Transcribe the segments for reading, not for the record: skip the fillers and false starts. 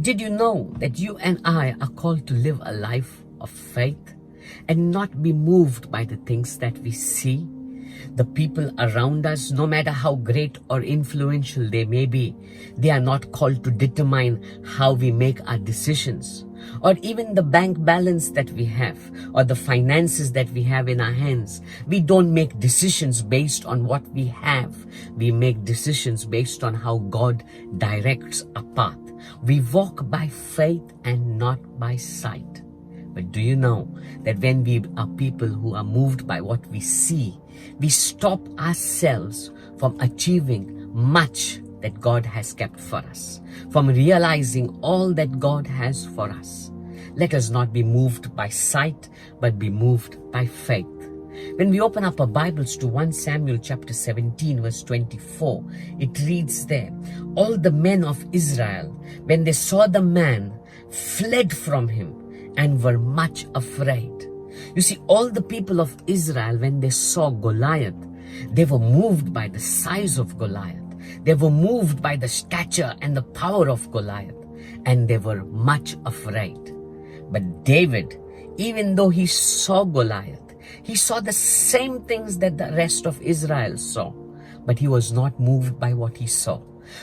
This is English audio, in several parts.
Did you know that you and I are called to live a life of faith and not be moved by the things that we see? The people around us, no matter how great or influential they may be, they are not called to determine how we make our decisions, or even the bank balance that we have, or the finances that we have in our hands. We don't make decisions based on what we have. We make decisions based on how God directs our path. We walk by faith and not by sight. But do you know that when we are people who are moved by what we see, we stop ourselves from achieving much that God has kept for us, from realizing all that God has for us. Let us not be moved by sight, but be moved by faith. When we open up our Bibles to 1 Samuel chapter 17 verse 24, it reads there, all the men of Israel, when they saw the man, fled from him and were much afraid. You see, all the people of Israel, when they saw Goliath, they were moved by the size of Goliath. They were moved by the stature and the power of Goliath, and they were much afraid. But David, even though he saw Goliath, he saw the same things that the rest of Israel saw, but he was not moved by what he saw,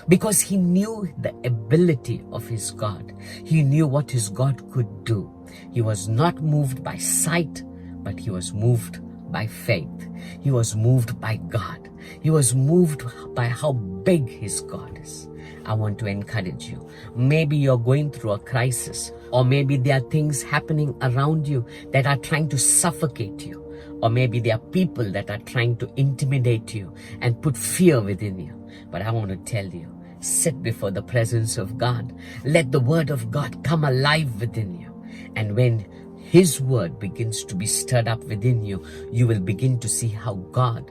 because he knew the ability of his God. He knew what his God could do. He was not moved by sight, but he was moved by faith. He was moved by God. He was moved by how big his God is. I want to encourage you. Maybe you're going through a crisis, or maybe there are things happening around you that are trying to suffocate you, or maybe there are people that are trying to intimidate you and put fear within you. But I want to tell you, sit before the presence of God. Let the word of God come alive within you. And when his word begins to be stirred up within you, you will begin to see how God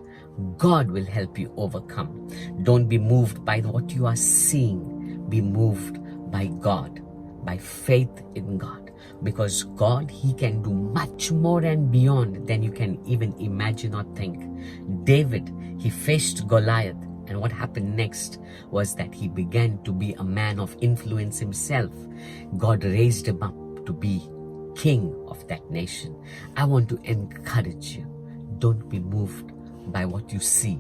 will help you overcome. Don't be moved by what you are seeing. Be moved by God, by faith in God. Because God, he can do much more and beyond than you can even imagine or think. David, he faced Goliath. And what happened next was that he began to be a man of influence himself. God raised him up to be king of that nation. I want to encourage you. Don't be moved by what you see,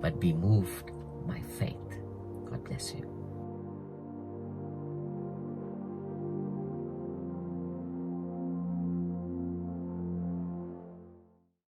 but be moved by faith. God bless you.